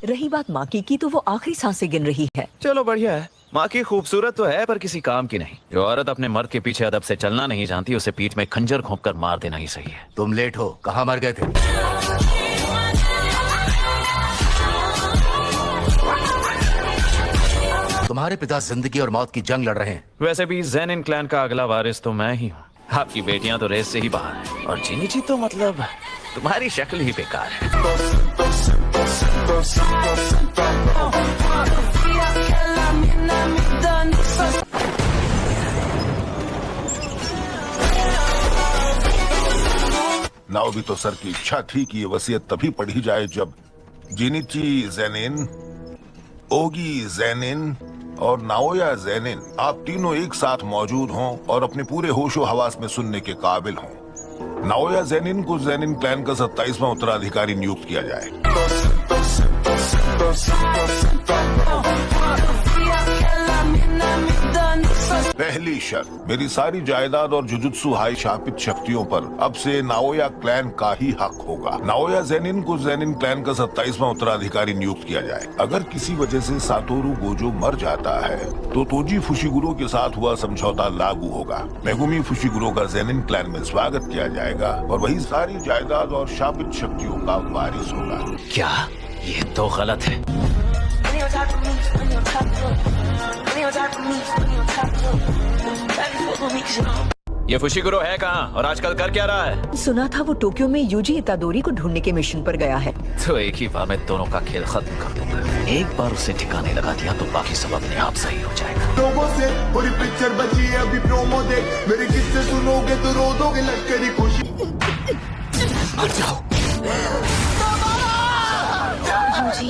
रही बात माँ की तो वो आखिरी सांसें गिन रही है। चलो बढ़िया है। माँ की खूबसूरत तो है पर किसी काम की नहीं। जो औरत अपने मर्द के पीछे अदब से चलना नहीं जानती उसे पीठ में खंजर घोंपकर मार देना ही सही है। तुम लेट हो, कहाँ मर गए थे? तुम्हारे पिता जिंदगी और मौत की जंग लड़ रहे हैं। वैसे भी ज़ेनिन क्लैन का अगला वारिस तो मैं ही हूँ। आपकी बेटियां तो रेस से ही बाहर हैं और जिनीची तो मतलब तुम्हारी शक्ल ही बेकार है। नाओबितो सर की इच्छा थी कि ये वसीयत तभी पढ़ी जाए जब जिनिची ज़ेनिन, ओगी ज़ेनिन और नाओया ज़ेनिन आप तीनों एक साथ मौजूद हों और अपने पूरे होशो हवास में सुनने के काबिल हों। नाओया ज़ेनिन को ज़ेनिन क्लैन का 27वां उत्तराधिकारी नियुक्त किया जाए। पहली शर्त, मेरी सारी जायदाद और जुजुत्सु हाई शापित शक्तियों पर अब से नाओया क्लैन का ही हक होगा। नाओया ज़ेनिन को ज़ेनिन क्लैन का 27वां उत्तराधिकारी नियुक्त किया जाए। अगर किसी वजह से सातोरू गोजो मर जाता है तो तोजी फुशिगुरो के साथ हुआ समझौता लागू होगा। मेगुमी फुशिगुरो का ज़ेनिन क्लैन में स्वागत किया जाएगा और वही सारी जायदाद और शापित शक्तियों का वारिस होगा। क्या ये तो गलत है? ये फुशिगुरो है कहाँ और आजकल कर क्या रहा है? सुना था वो टोक्यो में यूजी इतादोरी को ढूंढने के मिशन पर गया है। तो एक ही बार में दोनों का खेल खत्म कर दूंगा। एक बार उसे ठिकाने लगा दिया तो बाकी सब अपने आप सही हो जाएगा। लोगों से पूरी पिक्चर बची है अभी प्रोमो देख, मेरे किस्से सुनोगे तो रो दोगे लश्करी खुशी। मर जाओ। यूजी,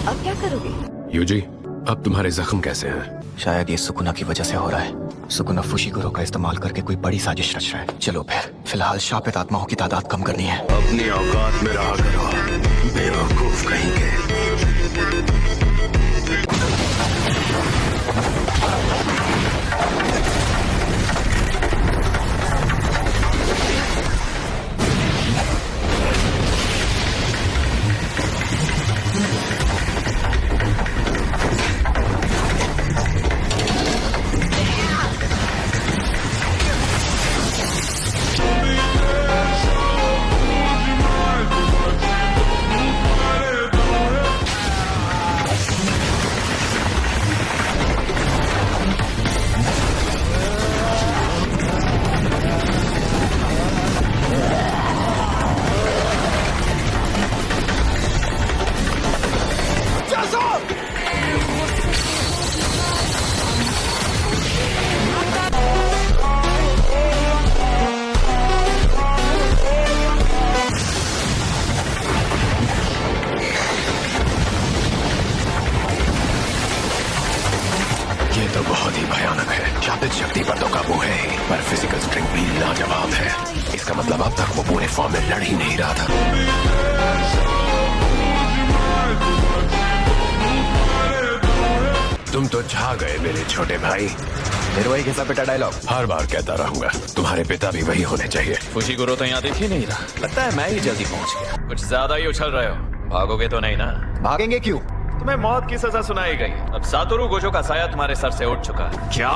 अब क्या करोगे? यूजी, अब तुम्हारे जख्म कैसे हैं? शायद ये सुकुना की वजह से हो रहा है। सुकुना फुशिगुरो का इस्तेमाल करके कोई बड़ी साजिश रच रहा है। चलो फिर फिलहाल शापित आत्माओं की तादाद कम करनी है। अपनी औकात में रहा करो, बेवकूफ कहेंगे। ये तो बहुत ही भयानक है। शापित शक्ति पर तो काबू है ही, पर फिजिकल स्ट्रेंथ भी लाजवाब है। इसका मतलब अब तक वो पूरे फॉर्म में लड़ ही नहीं रहा था। तुम तो छा गए मेरे छोटे भाई। फिर वही घिसा पिटा डायलॉग हर बार कहता रहूंगा। तुम्हारे पिता भी वही होने चाहिए। फुशिगुरो तो यहाँ दिख ही नहीं रहा। लगता है मैं ही जल्दी पहुँच गया। कुछ ज्यादा ही उछल रहे हो। भागोगे तो नहीं ना? भागेंगे क्यों? तुम्हें मौत की सजा सुनाई गई। अब सातोरू गोजो का साया तुम्हारे सर से उठ चुका है। क्या?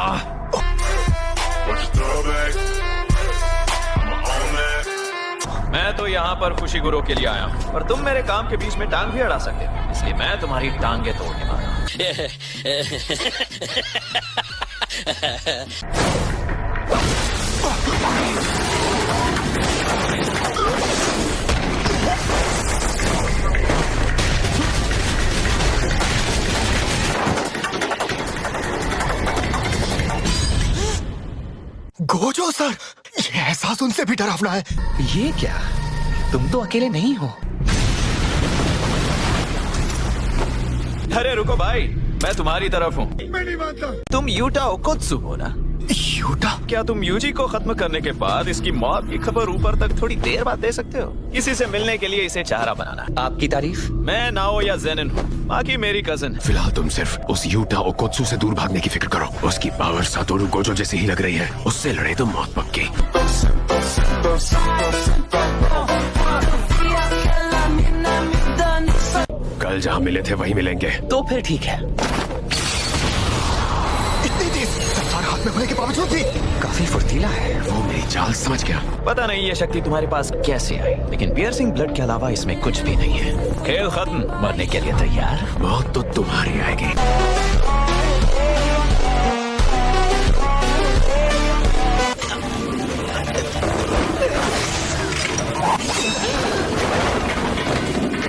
मैं तो यहाँ पर फुशिगुरो के लिए आया हूँ और तुम मेरे काम के बीच में टांग भी अड़ा सकते हो, इसलिए मैं तुम्हारी टांगे तोड़ने वाला हूँ। गोजो सर, ये एहसास उनसे भी डरावना है। ये क्या? तुम तो अकेले नहीं हो। अरे रुको भाई, मैं तुम्हारी तरफ हूँ। मैं नहीं मानता। तुम यूटा ओकोत्सु हो ना? यूटा? क्या तुम यूजी को खत्म करने के बाद इसकी मौत की खबर ऊपर तक थोड़ी देर बाद दे सकते हो? किसी से मिलने के लिए इसे चारा बनाना। आपकी तारीफ? मैं नाओया जेनिन हूँ, बाकी मेरी कजन। फिलहाल तुम सिर्फ उस यूटा ओकोत्सु से दूर भागने की फिक्र करो। उसकी पावर सातोरु गोजो जैसी ही लग रही है। उससे लड़े तो मौत पक्की। कल जहाँ मिले थे वहीं मिलेंगे। तो फिर ठीक है। इतनी तेज तलवार हाथ में होने के बावजूद भी काफी फुर्तीला है। वो मेरी चाल समझ गया। पता नहीं ये शक्ति तुम्हारे पास कैसे आई, लेकिन पियर्सिंग ब्लड के अलावा इसमें कुछ भी नहीं है। खेल खत्म, मरने के लिए तैयार? मौत तो तुम्हारी आएगी।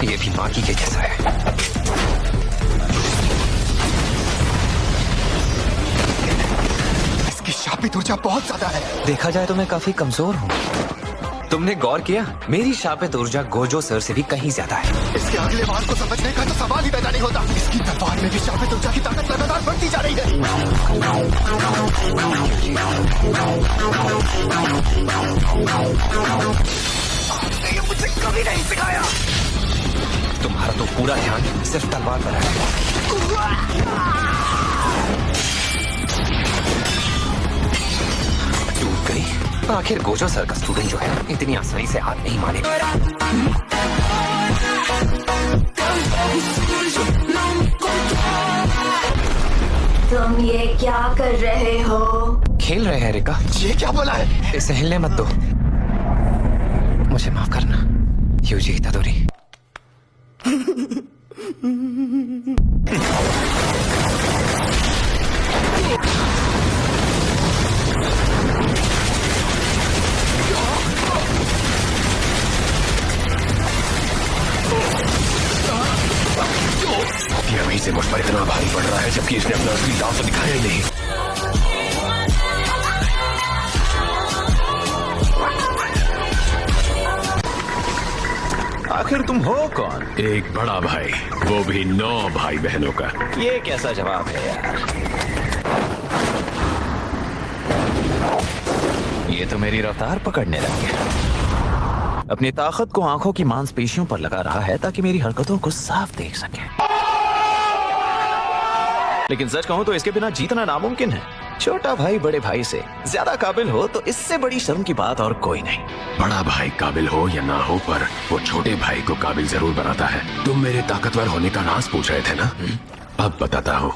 ये भी माकी के जैसा है। इसकी शापित ऊर्जा बहुत ज्यादा है। देखा जाए तो मैं काफी कमजोर हूँ। तुमने गौर किया? मेरी शापित ऊर्जा गोजो सर से भी कहीं ज्यादा है। इसके अगले वार को समझने का तो सवाल ही पैदा नहीं होता। इसकी तलवार में भी शापित ऊर्जा की ताकत लगातार बढ़ती जा रही है। आपने ये मुझे कभी नहीं सिखाया। तुम्हारा तो पूरा ध्यान सिर्फ तलवार पर है। टूट गई। आखिर गोजो सर का स्टूडेंट जो है इतनी आसानी से हाथ नहीं मानेगा। तुम ये क्या कर रहे हो? खेल रहे हैं रिका। ये क्या बोला है? इसे हिलने मत दो। मुझे माफ करना यूजी इतादोरी। ये अभी से मुझ पर इतना भारी पड़ रहा है जबकि इसने अपना असली दांव तो दिखाया ही नहीं। आखिर तुम हो कौन? एक बड़ा भाई, वो भी 9 भाई बहनों का। ये कैसा जवाब है यार? ये तो मेरी रफ्तार पकड़ने लग गया। अपनी ताकत को आंखों की मांसपेशियों पर लगा रहा है ताकि मेरी हरकतों को साफ देख सके। लेकिन सच कहूं तो इसके बिना जीतना नामुमकिन है। छोटा भाई बड़े भाई से ज्यादा काबिल हो तो इससे बड़ी शर्म की बात और कोई नहीं। बड़ा भाई काबिल हो या ना हो, पर वो छोटे भाई को काबिल जरूर बनाता है। तुम मेरे ताकतवर होने का राज पूछ रहे थे ना? अब बताता हूँ।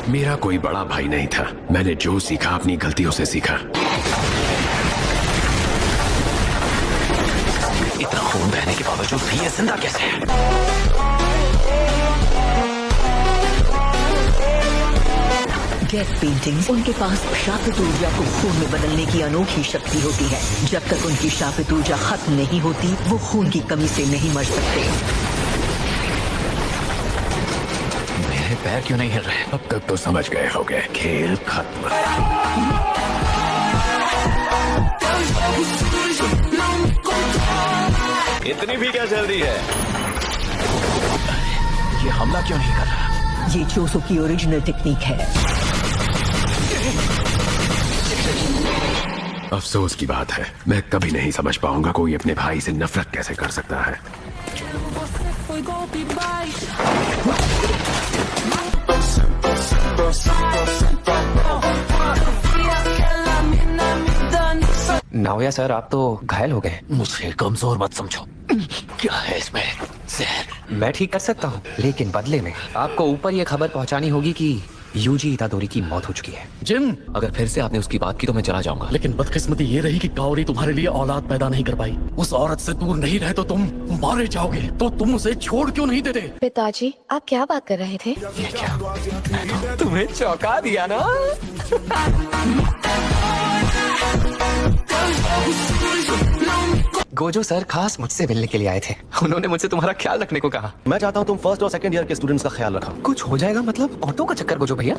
मेरा कोई बड़ा भाई नहीं था। मैंने जो सीखा अपनी गलतियों से सीखा। इतना खून बहने के बावजूद भी ये जिंदा कैसे है? गेट पेंटिंग्स, उनके पास शापित ऊर्जा को खून में बदलने की अनोखी शक्ति होती है। जब तक उनकी शापित ऊर्जा खत्म नहीं होती, वो खून की कमी से नहीं मर सकते। मेरे पैर क्यों नहीं हिल रहे? अब तक तो समझ गए होगे, खेल खत्म। इतनी भी क्या जल्दी है? ये हमला क्यों नहीं कर रहा? ये चोसो की ओरिजिनल टेक्निक है। अफसोस की बात है, मैं कभी नहीं समझ पाऊंगा कोई अपने भाई से नफरत कैसे कर सकता है। नाओया सर, आप तो घायल हो गए। मुझे कमजोर मत समझो। क्या है इसमें? जहर। मैं ठीक कर सकता हूँ, लेकिन बदले में आपको ऊपर ये खबर पहुँचानी होगी कि यूजी इतादोरी की मौत हो चुकी है। जिन, अगर फिर से आपने उसकी बात की तो मैं चला जाऊंगा। लेकिन बदकिस्मती ये रही कि काओरी तुम्हारे लिए औलाद पैदा नहीं कर पाई। उस औरत से दूर नहीं रहे तो तुम मारे जाओगे। तो तुम उसे छोड़ क्यों नहीं देते? पिताजी, आप क्या बात कर रहे थे? ये क्या? तुम्हें चौंका दिया ना? गोजो सर खास मुझसे मिलने के लिए आए थे। उन्होंने मुझसे तुम्हारा ख्याल रखने को कहा। मैं चाहता हूँ तुम फर्स्ट और सेकंड ईयर के स्टूडेंट्स का ख्याल रखो। कुछ हो जाएगा मतलब? ऑटो का चक्कर गोजो भैया।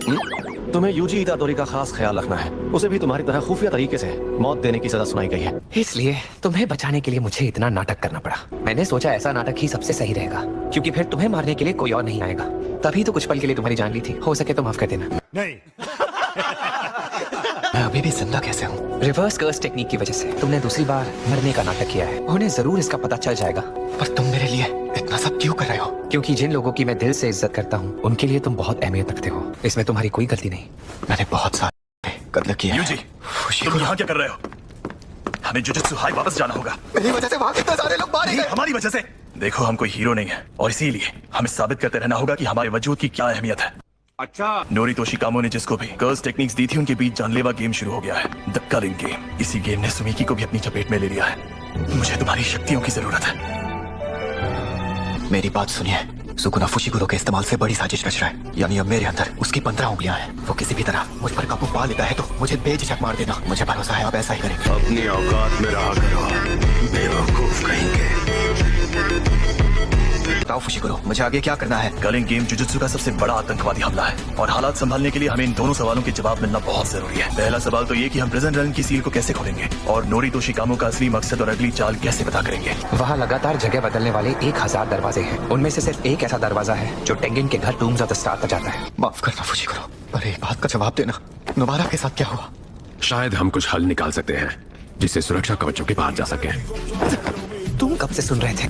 तुम्हें यूजी इतादोरी का खास ख्याल रखना है। उसे भी तुम्हारी तरह खुफिया तरीके से मौत देने की सजा सुनाई गई है। इसलिए तुम्हें बचाने के लिए मुझे इतना नाटक करना पड़ा। मैंने सोचा ऐसा नाटक ही सबसे सही रहेगा, क्योंकि फिर तुम्हें मारने के लिए कोई और नहीं आएगा। तभी तो कुछ पल के लिए तुम्हारी जान ली थी। हो सके तो माफ कर देना। नहीं। मैं अभी भी जिंदा कैसे हूँ? रिवर्स कर्स टेक्निक की वजह से तुमने दूसरी बार मरने का नाटक किया है। उन्हें जरूर इसका पता चल जाएगा। पर तुम मेरे लिए इतना सब क्यों कर रहे हो? क्योंकि जिन लोगों की मैं दिल से इज्जत करता हूँ उनके लिए तुम बहुत अहमियत रखते हो। इसमें तुम्हारी कोई गलती नहीं। मैंने बहुत सारे कत्ल किए। यूजी, तुम यहाँ क्या कर रहे हो? हमें जुजुत्सु हाई वापस जाना होगा। मेरी वजह से वहाँ कितने सारे लोग मारे गए। हमारी वजह से? देखो, हम कोई हीरो नहीं है और इसीलिए हमें साबित करते रहना होगा कि हमारे वजूद की क्या अहमियत है। अच्छा। नोरितो शिकामो ने जिसको भी कर्स टेक्निक्स दी थी, उनके बीच जानलेवा गेम शुरू हो गया है, द कलिंग गेम। इसी गेम ने सुमीकी को भी अपनी चपेट में ले लिया है। मुझे तुम्हारी शक्तियों की जरूरत है। मेरी बात सुनिए। सुकुना फुशिगुरो के इस्तेमाल से बड़ी साजिश रच रहा है। यानी अब मेरे अंदर उसकी 15 उंगलियां हैं। वो किसी भी तरह मुझ पर काबू पा लेता है तो मुझे बेझिझक मार देना। मुझे भरोसा है आप ऐसा ही करेंगे। अपनी औकात में रहा करो, बेवकूफ कहेंगे। बताओ फुशिगुरो, मुझे आगे क्या करना है? कलिंग गेम जुजुत्सु का सबसे बड़ा आतंकवादी हमला है और हालात संभालने के लिए हमें इन दोनों सवालों के जवाब मिलना बहुत जरूरी है। पहला सवाल तो ये कि हम प्रिजन रन की सील को कैसे खोलेंगे और नोरितो शिकामो का असली मकसद और अगली चाल कैसे पता करेंगे। वहाँ लगातार जगह बदलने वाले 1000 दरवाजे हैं। उनमें से सिर्फ एक ऐसा दरवाजा है जो टेंगिन के घर टूम्स ऑफ द स्टार तक जाता है। माफ करना फुशिगुरो, पर एक बात का जवाब देना। नुबारा के साथ क्या हुआ? शायद हम कुछ हल निकाल सकते हैं जिससे सुरक्षा कवचों के पार जा सके। तुम कब से सुन रहे थे?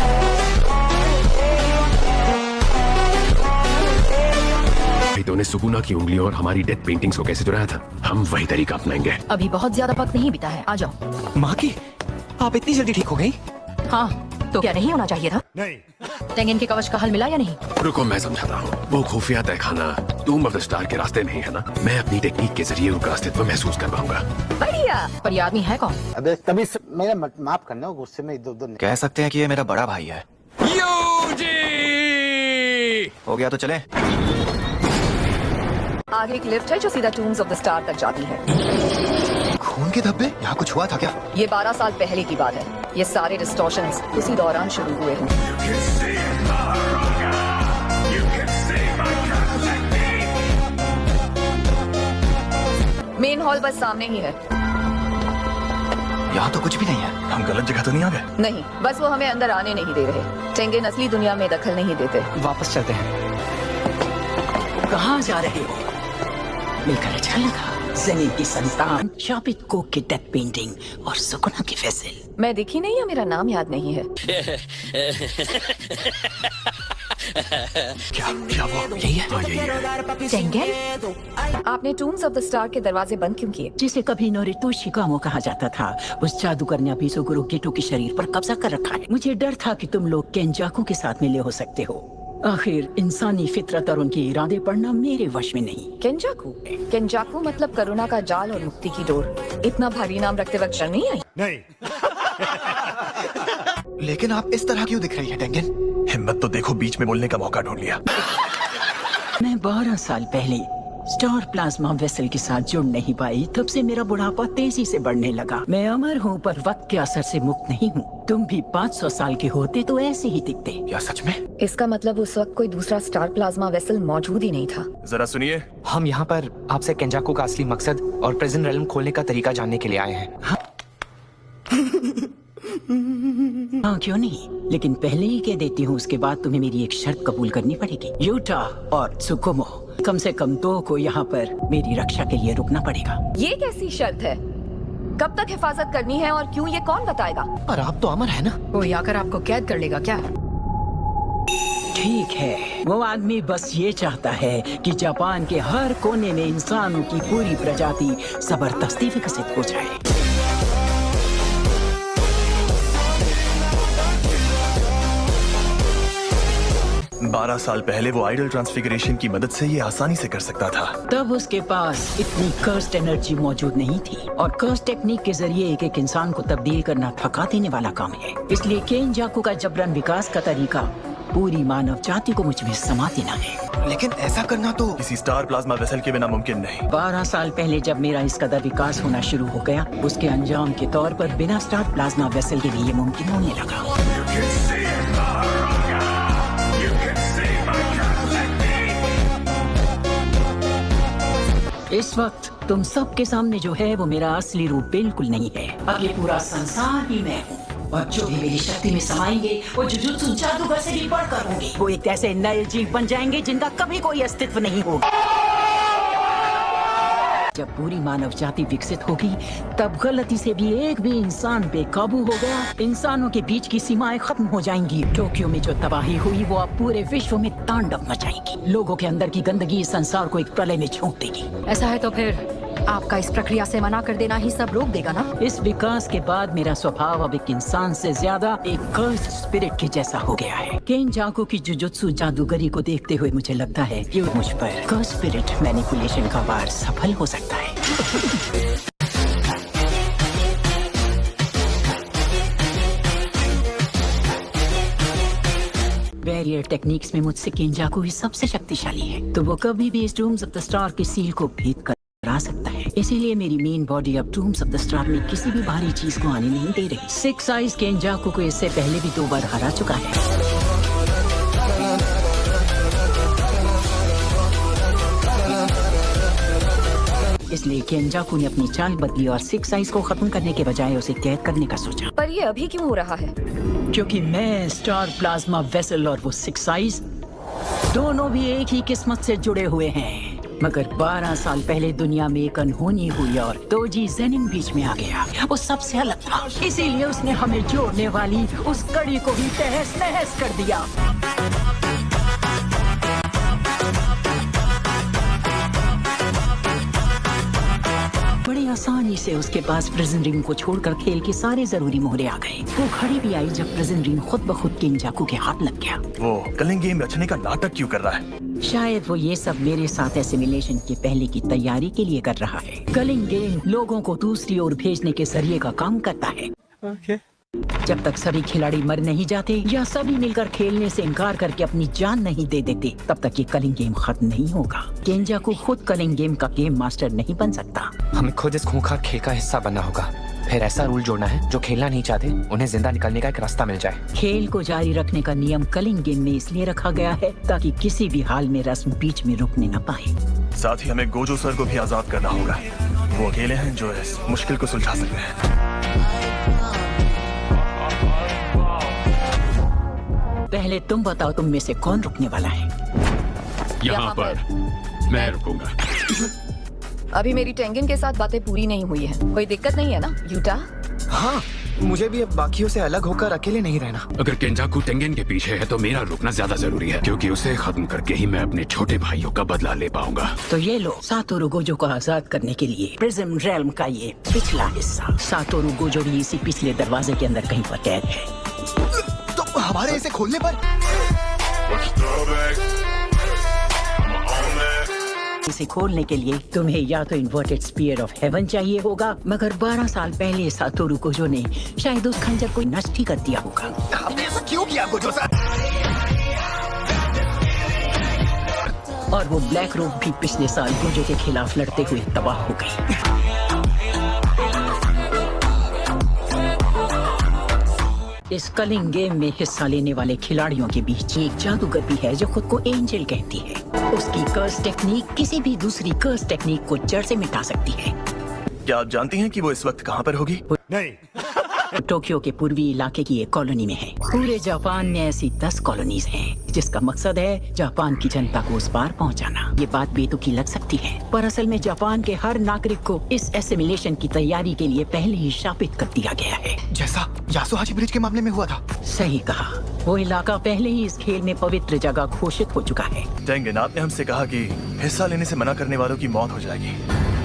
ने सुकुना की उंगलियों और हमारी डेथ पेंटिंग्स को कैसे चुराया था, हम वही तरीका अपनाएंगे। अभी बहुत ज्यादा वक्त नहीं बीता है, आ जाओ। माँ की, आप इतनी जल्दी ठीक हो गई? हाँ, तो क्या नहीं होना चाहिए था? नहीं। टेंगिन के कवच का हल मिला या नहीं? रुको, मैं समझाता हूँ। वो खुफिया तहखाना टूम ऑफ द स्टार के रास्ते में ही है ना? मैं अपनी टेक्निक के जरिए उनका अस्तित्व महसूस कर पाऊंगा। बढ़िया। पर ये आदमी है कौन? अबे तभी मेरा माफ करना, गुस्से में इधर उधर कह सकते हैं कि ये मेरा बड़ा भाई है। हो गया तो चले। आगे एक लिफ्ट है जो सीधा टूम्स ऑफ द स्टार तक जाती है। खून के धब्बे? यहाँ कुछ हुआ था क्या? ये 12 साल पहले की बात है। ये सारे डिस्टॉर्शंस उसी दौरान शुरू हुए हैं। मेन हॉल बस सामने ही है। यहाँ तो कुछ भी नहीं है। हम गलत जगह तो नहीं आ गए? नहीं, बस वो हमें अंदर आने नहीं दे रहे। टेंगिन असली दुनिया में दखल नहीं देते। वापस चलते हैं। कहाँ जा रहे हो? मिलकर अच्छा लगा। ज़ेनिन की संतान, शापित कोक की डेथ पेंटिंग और सुकुना की फेसिल। मैं दिखी नहीं या मेरा नाम याद नहीं है? क्या वो यही है? हाँ, यही है। टेंगिन, आपने टूम्स ऑफ द स्टार के दरवाजे बंद क्यों किए? जिसे कभी नोरितो शिकामो कहा जाता था, उस जादूगर ने अभी सुगुरु गेटो के शरीर पर कब्जा कर रखा है। मुझे डर था कि तुम लोग केंजाकू के साथ मिले हो सकते हो। आखिर इंसानी फितरत और उनके इरादे पढ़ना मेरे वश में नहीं। केंजाकू? केंजाकू मतलब करुणा का जाल और मुक्ति की डोर। इतना भारी नाम रखते वक्त शर्म नहीं आई? नहीं। लेकिन आप इस तरह क्यों दिख रही है टेंगिन? हिम्मत तो देखो, बीच में बोलने का मौका ढूंढ लिया। मैं 12 साल पहले स्टार प्लाज्मा वेसल के साथ जुड़ नहीं पाई, तब से मेरा बुढ़ापा तेजी से बढ़ने लगा। मैं अमर हूँ पर वक्त के असर से मुक्त नहीं हूँ। तुम भी 500 साल के होते तो ऐसे ही दिखते। क्या सच में? इसका मतलब उस वक्त कोई दूसरा स्टार प्लाज्मा वेसल मौजूद ही नहीं था। जरा सुनिए, हम यहाँ पर आपसे केंजाकू का असली मकसद और प्रिजन रेल्म खोलने का तरीका जानने के लिए आए हैं। हाँ, क्यों नहीं, लेकिन पहले ही कह देती हूँ, उसके बाद तुम्हें मेरी एक शर्त कबूल करनी पड़ेगी। यूटा और त्सुकुमो, कम से कम 2 को यहाँ पर मेरी रक्षा के लिए रुकना पड़ेगा। ये कैसी शर्त है? कब तक हिफाजत करनी है और क्यों, ये कौन बताएगा? पर आप तो अमर है ना? कोई आकर आपको कैद कर लेगा क्या? ठीक है, वो आदमी बस ये चाहता है कि जापान के हर कोने में इंसानों की पूरी प्रजाति जबरदस्ती विकसित हो जाए। 12 साल पहले वो आइडल ट्रांसफिगरेशन की मदद से ये आसानी से कर सकता था। तब उसके पास इतनी कर्स्ड एनर्जी मौजूद नहीं थी और कर्स्ड टेक्निक के जरिए एक एक इंसान को तब्दील करना थका देने वाला काम है। इसलिए केंजाकू का जबरन विकास का तरीका पूरी मानव जाति को मुझ में समा देना है। लेकिन ऐसा करना तो किसी स्टार प्लाज्मा वेसल के बिना मुमकिन नहीं। 12 साल पहले जब मेरा इस कदर विकास होना शुरू हो गया, उसके अंजाम के तौर पर बिना स्टार प्लाज्मा वेसल के भी ये मुमकिन होने लगा। इस वक्त तुम सबके सामने जो है वो मेरा असली रूप बिल्कुल नहीं है। अब ये पूरा संसार ही मैं हूँ और जो भी मेरी शक्ति में समाएंगे वो जुजुत्सु जादूगर से भी बढ़कर होंगे। वो एक ऐसे नए जीव बन जाएंगे जिनका कभी कोई अस्तित्व नहीं होगा। जब पूरी मानव जाति विकसित होगी तब गलती से भी एक भी इंसान बेकाबू हो गया, इंसानों के बीच की सीमाएं खत्म हो जाएंगी। टोक्यो में जो तबाही हुई वो अब पूरे विश्व में तांडव मचाएगी। लोगों के अंदर की गंदगी इस संसार को एक प्रलय में झोंक देगी। ऐसा है तो फिर आपका इस प्रक्रिया से मना कर देना ही सब रोक देगा ना? इस विकास के बाद मेरा स्वभाव अब एक इंसान से ज्यादा एक कर्स्ड स्पिरिट के जैसा हो गया है। केनजाकू की जुजुत्सु जादूगरी को देखते हुए मुझे लगता है कि मुझ पर कर्स्ड स्पिरिट मैनिपुलेशन का वार सफल हो सकता है। बैरियर टेक्निक्स में मुझसे केनजाकू ही सबसे शक्तिशाली है, तो वो कभी भी इस डूम्स ऑफ द स्टार की सील को भेद कर आ सकता है। इसीलिए मेरी मेन बॉडी अब डूम्स ऑफ द स्टार में किसी भी भारी चीज को आने नहीं दे रही। 6 आइज केनजाकू को इससे पहले भी 2 बार हरा चुका है। इसलिए केनजाकू ने अपनी चाल बदली और 6 आइज को खत्म करने के बजाय उसे कैद करने का सोचा। पर ये अभी क्यों हो रहा है? क्योंकि मैं, स्टार प्लाज्मा वेसल और वो 6 आइज दोनों भी एक ही किस्मत से जुड़े हुए हैं। मगर 12 साल पहले दुनिया में एक अनहोनी हुई और दोजी जेनिन बीच में आ गया। वो सबसे अलग था, इसीलिए उसने हमें जोड़ने वाली उस कड़ी को भी तहस नहस कर दिया। बड़ी आसानी से उसके पास प्रिजन रिंग को छोड़कर खेल के सारे जरूरी मोहरे आ गए। वो घड़ी भी आई जब प्रिजन रिंग खुद ब खुद केनजाकू के हाथ लग गया। वो कलिंग गेम रचने का नाटक क्यों कर रहा है? शायद वो ये सब मेरे साथ एसिमिलेशन के पहले की तैयारी के लिए कर रहा है। कलिंग गेम लोगों को दूसरी ओर भेजने के जरिए का काम करता है। जब तक सभी खिलाड़ी मर नहीं जाते या सभी मिलकर खेलने से इनकार करके अपनी जान नहीं दे देते, तब तक ये कलिंग गेम खत्म नहीं होगा। केनजाकू खुद कलिंग गेम का गेम मास्टर नहीं बन सकता। हमें खुद इस खूंखार खेल का हिस्सा बनना होगा। फिर ऐसा रूल जोड़ना है जो खेलना नहीं चाहते उन्हें जिंदा निकलने का एक रास्ता मिल जाए। खेल को जारी रखने का नियम कलिंग गेम में इसलिए रखा गया है ताकि किसी भी हाल में रस्म बीच में रुकने न पाए। साथ ही हमें गोजो सर को भी आजाद करना होगा। वो अकेले हैं जो इस मुश्किल को सुलझा सकते हैं। पहले तुम बताओ, तुम में से कौन रुकने वाला है? यहाँ पर मैं रुकूंगा। अभी मेरी टेंगिन के साथ बातें पूरी नहीं हुई है। कोई दिक्कत नहीं है ना यूटा? हाँ, मुझे भी अब बाकियों से अलग होकर अकेले नहीं रहना। अगर केंजाकू टेंगेन के पीछे है तो मेरा रुकना ज्यादा जरूरी है, क्योंकि उसे खत्म करके ही मैं अपने छोटे भाइयों का बदला ले पाऊंगा। तो ये लो सातोरु गोजो को आजाद करने के लिए प्रिज्म रेल्म का ये पिछला हिस्सा। सातोरु गोजो भी इसी पिछले दरवाजे के अंदर कहीं पर कैद है। तो हमारे इसे खोलने पर इसे खोलने के लिए तुम्हें या तो इन्वर्टेड स्पीयर ऑफ हेवन चाहिए होगा, मगर 12 साल पहले सातोरु गोजो ने शायद उस खंजर को नष्ट ही कर दिया होगा। आपने ऐसा क्यों किया गोजो सर? और वो ब्लैक रोब भी पिछले साल गोजो के खिलाफ लड़ते हुए तबाह हो गई। इस कलिंग गेम में हिस्सा लेने वाले खिलाड़ियों के बीच एक जादूगर भी है जो खुद को एंजल कहती है। उसकी कर्स टेक्निक किसी भी दूसरी कर्स टेक्निक को जड़ से मिटा सकती है। क्या आप जानती हैं कि वो इस वक्त कहाँ पर होगी? नहीं। टोक्यो के पूर्वी इलाके की एक कॉलोनी में है। पूरे जापान में ऐसी 10 कॉलोनीज हैं, जिसका मकसद है जापान की जनता को उस पार पहुंचाना। ये बात बेतुकी लग सकती है, पर असल में जापान के हर नागरिक को इस एसिमिलेशन की तैयारी के लिए पहले ही शापित कर दिया गया है, जैसा यासुहाची ब्रिज के मामले में हुआ था। सही कहा, वो इलाका पहले ही इस खेल में पवित्र जगह घोषित हो चुका है। टेंगेन, आपने हमसे कहा कि हिस्सा लेने से मना करने वालों की मौत हो जाएगी।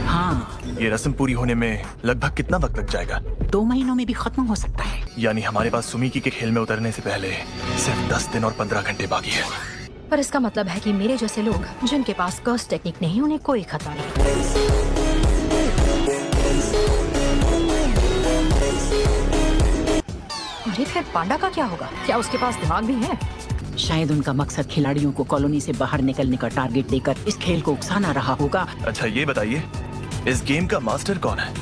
हाँ, ये रस्म पूरी होने में लगभग कितना वक्त लग जाएगा? 2 महीनों में भी खत्म हो सकता है। यानी हमारे पास सुमिकी के खेल में उतरने से पहले सिर्फ 10 दिन और 15 घंटे बाकी है। पर इसका मतलब है कि मेरे जैसे लोग जिनके पास कर्स टेक्निक नहीं, उन्हें कोई खतरा नहीं। अरे फिर पांडा का क्या होगा? क्या उसके पास दिमाग भी है? शायद उनका मकसद खिलाड़ियों को कॉलोनी से बाहर निकलने का टारगेट देकर इस खेल को उकसाना रहा होगा। अच्छा ये बताइए, इस गेम का मास्टर कौन है?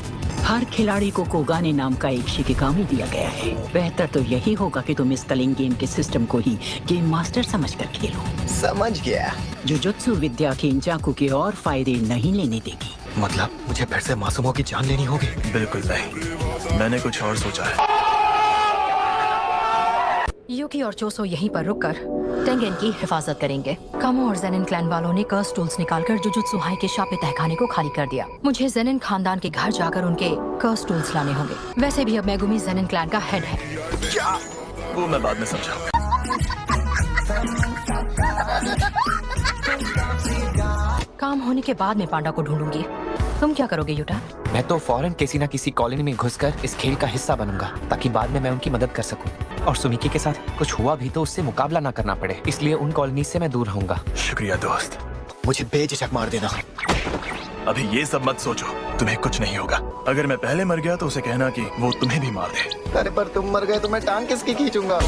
हर खिलाड़ी को कोगाने नाम का एक शिकिगामी दिया गया है। बेहतर तो यही होगा कि तुम इस कलिंग गेम के सिस्टम को ही गेम मास्टर समझकर खेलो। समझ गया। जुजुत्सु विद्या केंजाकू के और फायदे नहीं लेने देगी। मतलब मुझे फिर से मासूमों की जान लेनी होगी? बिल्कुल नहीं, मैंने कुछ और सोचा है। यूकी और चोसो यहीं पर रुककर टेंगेन की हिफाजत करेंगे। कामो और जेनिन क्लैन वालों ने कर्स टूल्स निकालकर जुजुत्सु हाई के शापित तहखाने को खाली कर दिया। मुझे जेनिन खानदान के घर जाकर उनके कर्स टूल्स लाने होंगे। वैसे भी अब मेगुमी जेनिन क्लैन का हेड है। क्या? वो मैं बाद में समझाऊंगा। काम होने के बाद मैं पांडा को ढूंढूंगी। तुम क्या करोगे यूटा? मैं तो फौरन किसी न किसी कॉलोनी में घुसकर इस खेल का हिस्सा बनूंगा, ताकि बाद में मैं उनकी मदद कर सकूं। और सुमिकी के साथ कुछ हुआ भी तो उससे मुकाबला ना करना पड़े, इसलिए उन कॉलोनी से मैं दूर रहूंगा। शुक्रिया दोस्त। मुझे बेझिझक मार देना। अभी ये सब मत सोचो, तुम्हें कुछ नहीं होगा। अगर मैं पहले मर गया तो उसे कहना कि वो तुम्हें भी मार दे। अरे पर तुम मर गए तो मैं टांग किसकी खींचूंगा?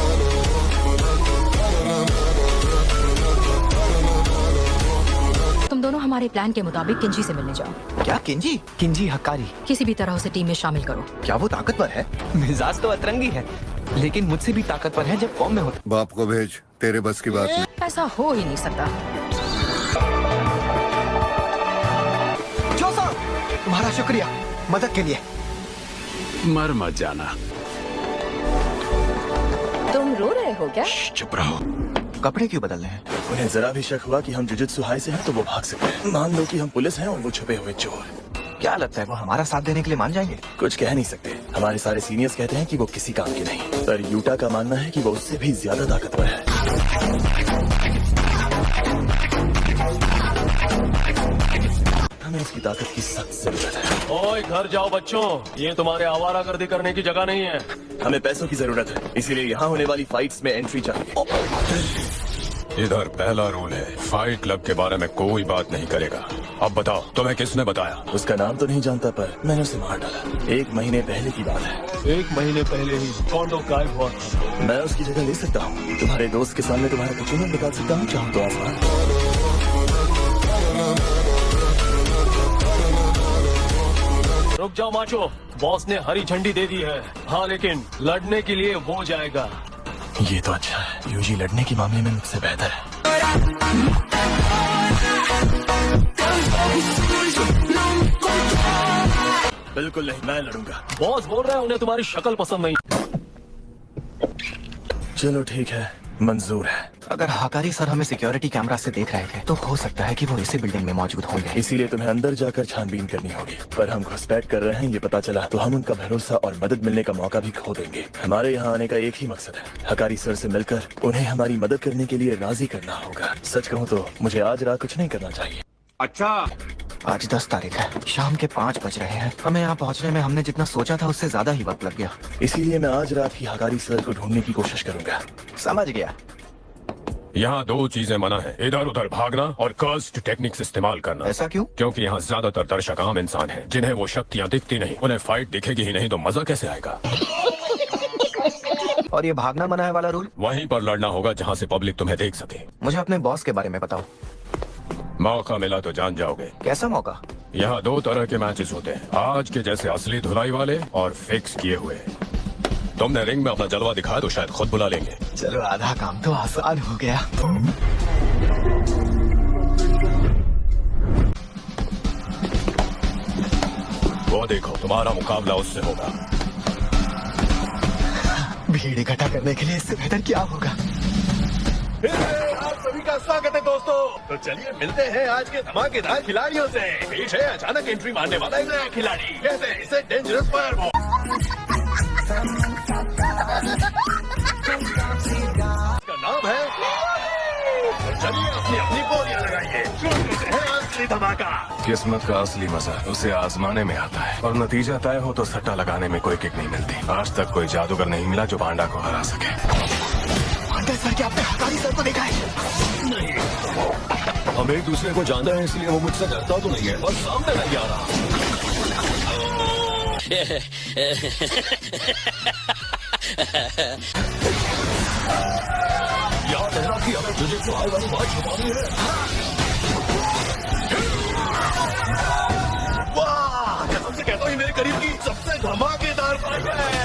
तुम दोनों हमारे प्लान के मुताबिक किंजी से मिलने जाओ। क्या किंजी? किंजी हकारी? किसी भी तरह उसे टीम में शामिल करो। क्या वो ताकतवर है? मिजाज तो अतरंगी है, लेकिन मुझसे भी ताकतवर है जब फॉर्म में होता। बाप को भेज, तेरे बस की बात नहीं। ऐसा हो ही नहीं सकता। जोसा, तुम्हारा शुक्रिया मदद के लिए। मर मत जाना। तुम रो रहे हो क्या? चुप रहो। कपड़े क्यों बदल रहे हैं? उन्हें जरा भी शक हुआ कि हम जुजुत्सु हाई से हैं तो वो भाग सकते हैं। मान लो कि हम पुलिस हैं और वो छुपे हुए चोर। क्या लगता है वो हमारा साथ देने के लिए मान जाएंगे? कुछ कह नहीं सकते। हमारे सारे सीनियर्स कहते हैं कि वो किसी काम के नहीं, पर यूटा का मानना है कि वो उससे भी ज्यादा ताकतवर है। हमें उसकी ताकत की सख्त जरूरत है। ओए घर जाओ बच्चों, ये तुम्हारे आवारागर्दी करने की जगह नहीं है। हमें पैसों की जरूरत है, इसीलिए यहाँ होने वाली फाइट्स में एंट्री चाहिए। इधर पहला रूल है, फाइट क्लब के बारे में कोई बात नहीं करेगा। अब बताओ तुम्हें किसने बताया? उसका नाम तो नहीं जानता, पर मैंने उसे मार डाला। 1 महीने पहले की बात है। 1 महीने पहले ही कौन लोग गायब हुआ था। मैं उसकी जगह ले सकता हूँ। तुम्हारे दोस्त के सामने तुम्हारा कचूमर निकाल सकता हूँ, चाहो तो आसान। रुक जाओ माचो, बॉस ने हरी झंडी दे दी है। हाँ लेकिन लड़ने के लिए वो जाएगा। ये तो अच्छा है, यूजी लड़ने के मामले में मुझसे बेहतर है। बिल्कुल नहीं, मैं लड़ूंगा। बॉस बोल रहे हैं उन्हें तुम्हारी शक्ल पसंद नहीं। चलो ठीक है, मंजूर है। अगर हकारी सर हमें सिक्योरिटी कैमरा से देख रहे थे तो हो सकता है कि वो इसी बिल्डिंग में मौजूद होंगे। इसीलिए तुम्हें अंदर जाकर छानबीन करनी होगी। पर हम घुसपैठ कर रहे हैं ये पता चला तो हम उनका भरोसा और मदद मिलने का मौका भी खो देंगे। हमारे यहाँ आने का एक ही मकसद है, हकारी सर से मिलकर उन्हें हमारी मदद करने के लिए राजी करना होगा। सच कहूँ तो मुझे आज रात कुछ नहीं करना चाहिए। अच्छा, आज 10 तारीख है, शाम के 5 बज रहे हैं। हमें यहाँ पहुँचने में हमने जितना सोचा था उससे ज्यादा ही वक्त लग गया। इसीलिए मैं आज रात ही हकारी सर को ढूंढने की कोशिश करूंगा। समझ गया। यहाँ 2 चीजें मना है, इधर उधर भागना और कर्स्ड टेक्निक्स इस्तेमाल करना। ऐसा क्यों? क्योंकि यहाँ ज्यादातर दर्शक आम इंसान हैं, जिन्हें वो शक्तियाँ दिखती नहीं। उन्हें फाइट दिखेगी ही नहीं तो मजा कैसे आएगा? और ये भागना मना है वाला रूल? वहीं पर लड़ना होगा जहाँ से पब्लिक तुम्हें देख सके। मुझे अपने बॉस के बारे में बताओ। मौका मिला तो जान जाओगे। कैसा मौका? यहाँ 2 तरह के मैचेस होते हैं, आज के जैसे असली धुलाई वाले और फिक्स किए हुए। तुमने रिंग में अपना जलवा दिखाया तो शायद खुद बुला लेंगे। चलो आधा काम तो आसान हो गया। वो देखो, तुम्हारा मुकाबला उससे होगा। भीड़ इकट्ठा करने के लिए इससे बेहतर क्या होगा? आप सभी का स्वागत है दोस्तों। तो चलिए मिलते हैं आज के धमाकेदार खिलाड़ियों से। पेश है अचानक एंट्री मारने वाला एक नया खिलाड़ी, कहते हैं इसे डेंजरस फायरबॉल। इसका नाम है। तो चलिए अपनी अपनी बोलियां लगाइए, शुरू करते हैं असली धमाका। किस्मत का असली मजा उसे आजमाने में आता है, और नतीजा तय हो तो सट्टा लगाने में कोई किक नहीं मिलती। आज तक कोई जादूगर नहीं मिला जो पांडा को हरा सके। सर क्या आपने हकारी सर को देखा है? नहीं, हम एक दूसरे को जानते हैं, इसलिए वो मुझसे डरता तो नहीं है और सामने नहीं आ रहा। याद है ना कि हमें जुजुत्सु हाई वाली बात छुपानी है। वाह, कसम से कहता तो ही मेरे करीब की सबसे धमाकेदार फाइट है।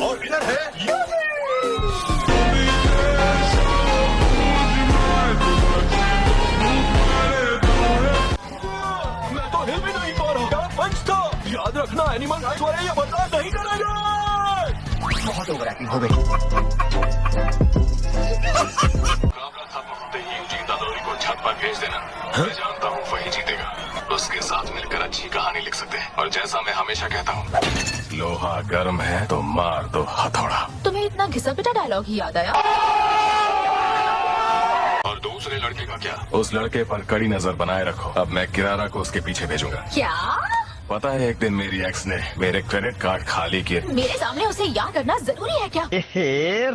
और इधर है मैं तो हिल भी नहीं पा रहा। क्या पंच था? याद रखना, एनिमल राइट्स वाले ये बर्दाश्त नहीं करेंगे। बहुत ओवर एक्टिंग हो गई। इतादोरी को छत पर भेज देना। मैं जानता हूँ वही जीतेगा। उसके साथ मिलकर अच्छी कहानी लिख सकते हैं। और जैसा मैं हमेशा कहता हूँ, लोहा गर्म है तो मार दो हथौड़ा। तुम्हें इतना घिसा पिटा डायलॉग ही याद आया? और दूसरे लड़के का क्या? उस लड़के पर कड़ी नजर बनाए रखो। अब मैं किरारा को उसके पीछे भेजूंगा। क्या? पता है एक दिन मेरी एक्स ने मेरे क्रेडिट कार्ड खाली किए। मेरे सामने उसे याद करना जरूरी है क्या?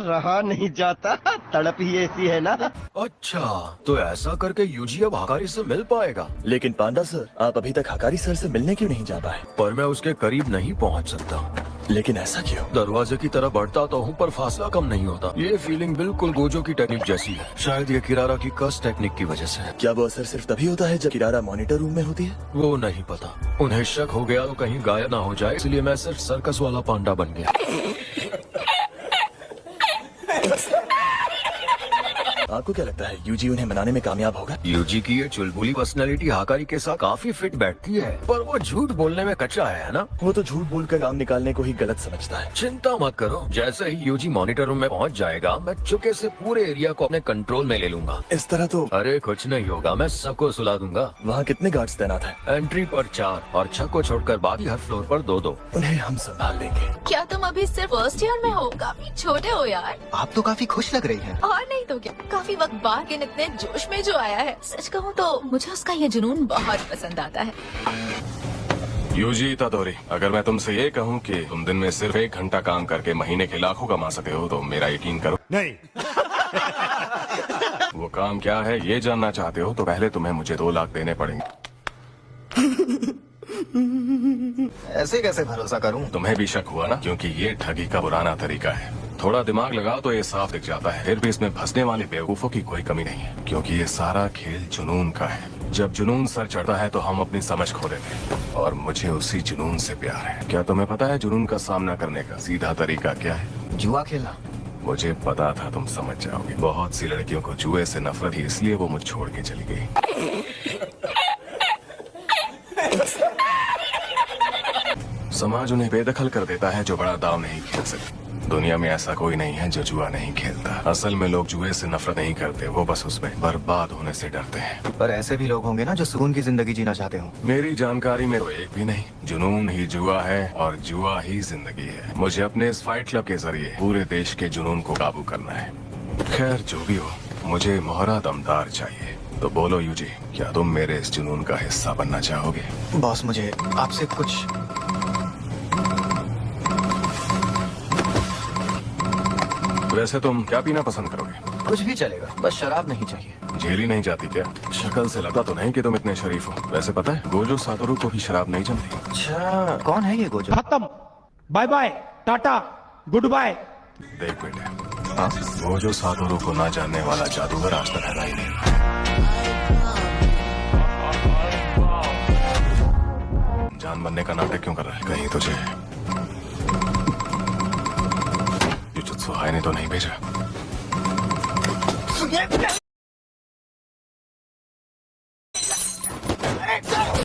रहा नहीं जाता, तड़प ही ऐसी है ना। अच्छा, तो ऐसा करके यूजी अब हकारी से मिल पाएगा। लेकिन पांडा सर, आप अभी तक हकारी सर से मिलने क्यों नहीं जा पाए? पर मैं उसके करीब नहीं पहुंच सकता। लेकिन ऐसा क्यों? दरवाजे की तरफ बढ़ता तो हूँ पर फासला कम नहीं होता। ये फीलिंग बिल्कुल गोजो की टेक्निक जैसी है। शायद ये किरारा की कस टेक्निक की वजह से है। क्या वो असर सिर्फ तभी होता है जब किरारा मॉनिटर रूम में होती है? वो नहीं पता। उन्हें शक हो गया तो कहीं गायब ना हो जाए, इसलिए मैं सिर्फ सर्कस वाला पांडा बन गया। आपको क्या लगता है यूजी उन्हें मनाने में कामयाब होगा? यूजी की ये चुलबुली पर्सनैलिटी हाकारी के साथ काफी फिट बैठती है, पर वो झूठ बोलने में कच्चा है ना? वो तो झूठ बोलकर काम निकालने को ही गलत समझता है। चिंता मत करो, जैसे ही यूजी मॉनिटर रूम में पहुंच जाएगा, मैं चुपके से पूरे एरिया को अपने कंट्रोल में ले लूंगा। इस तरह तो अरे कुछ नहीं होगा, मैं सबको सुला दूंगा। वहाँ कितने गार्ड्स तैनात हैं? एंट्री पर 4 और 6 को छोड़कर बाकी हर फ्लोर पर 2-2। उन्हें हम संभाल लेंगे। क्या तुम अभी सिर्फ फर्स्ट ईयर में हो? काफी छोटे हो यार। आप तो काफी खुश लग रही हैं। और नहीं तो क्या, काफी वक्त बाद इतने जोश में जो आया है। सच कहूँ तो मुझे उसका ये जुनून बहुत पसंद आता है। यूजी इतादोरी, अगर मैं तुमसे ये कहूँ कि तुम दिन में सिर्फ 1 घंटा काम करके महीने के लाखों कमा सकते हो, तो मेरा यकीन करो? नहीं। वो काम क्या है ये जानना चाहते हो तो पहले तुम्हें मुझे 2 लाख देने पड़ेंगे। ऐसे कैसे भरोसा करूं? तुम्हें भी शक हुआ ना, क्योंकि ये ठगी का पुराना तरीका है। थोड़ा दिमाग लगाओ तो ये साफ दिख जाता है। फिर भी इसमें फंसने वाले बेवकूफों की कोई कमी नहीं है, क्योंकि ये सारा खेल जुनून का है। जब जुनून सर चढ़ता है तो हम अपनी समझ खो देते हैं, और मुझे उसी जुनून से प्यार है। क्या तुम्हें पता है जुनून का सामना करने का सीधा तरीका क्या है? जुआ खेलना। मुझे पता था तुम समझ जाओगे। बहुत सी लड़कियों को जुए से नफरत थी, इसलिए वो मुझे छोड़ के चली गई। समाज उन्हें बेदखल कर देता है जो बड़ा दाव नहीं खेल सकते। दुनिया में ऐसा कोई नहीं है जो जुआ नहीं खेलता। असल में लोग जुए से नफरत नहीं करते, वो बस उसमें बर्बाद होने से डरते हैं। पर ऐसे भी लोग होंगे ना जो सुकून की जिंदगी जीना चाहते हो। मेरी जानकारी में तो एक भी नहीं। जुनून ही जुआ है और जुआ ही जिंदगी है। मुझे अपने इस फाइट क्लब के जरिए पूरे देश के जुनून को काबू करना है। खैर जो भी हो, मुझे मोहरा दमदार चाहिए। तो बोलो यूजी, क्या तुम मेरे इस जुनून का हिस्सा बनना चाहोगे? बॉस, मुझे आपसे कुछ वैसे तुम क्या पीना पसंद करोगे? कुछ भी चलेगा, बस शराब नहीं चाहिए। झेली नहीं जाती क्या? शक्ल से लगा तो नहीं कि तुम इतने शरीफ हो। वैसे पता है गोजो सातोरू को भी शराब नहीं जमती। अच्छा, कौन है ये गोजो? खत्म, bye bye, tata, goodbye. देख बेटे, गोजो सातोरू को ना जानने वाला जादूगर आज तक है ही नहीं। जान बनने का नाटक क्यों कर रहा है? कहीं तुझे जुजुत्सु हाय ने तो नहीं भेजा?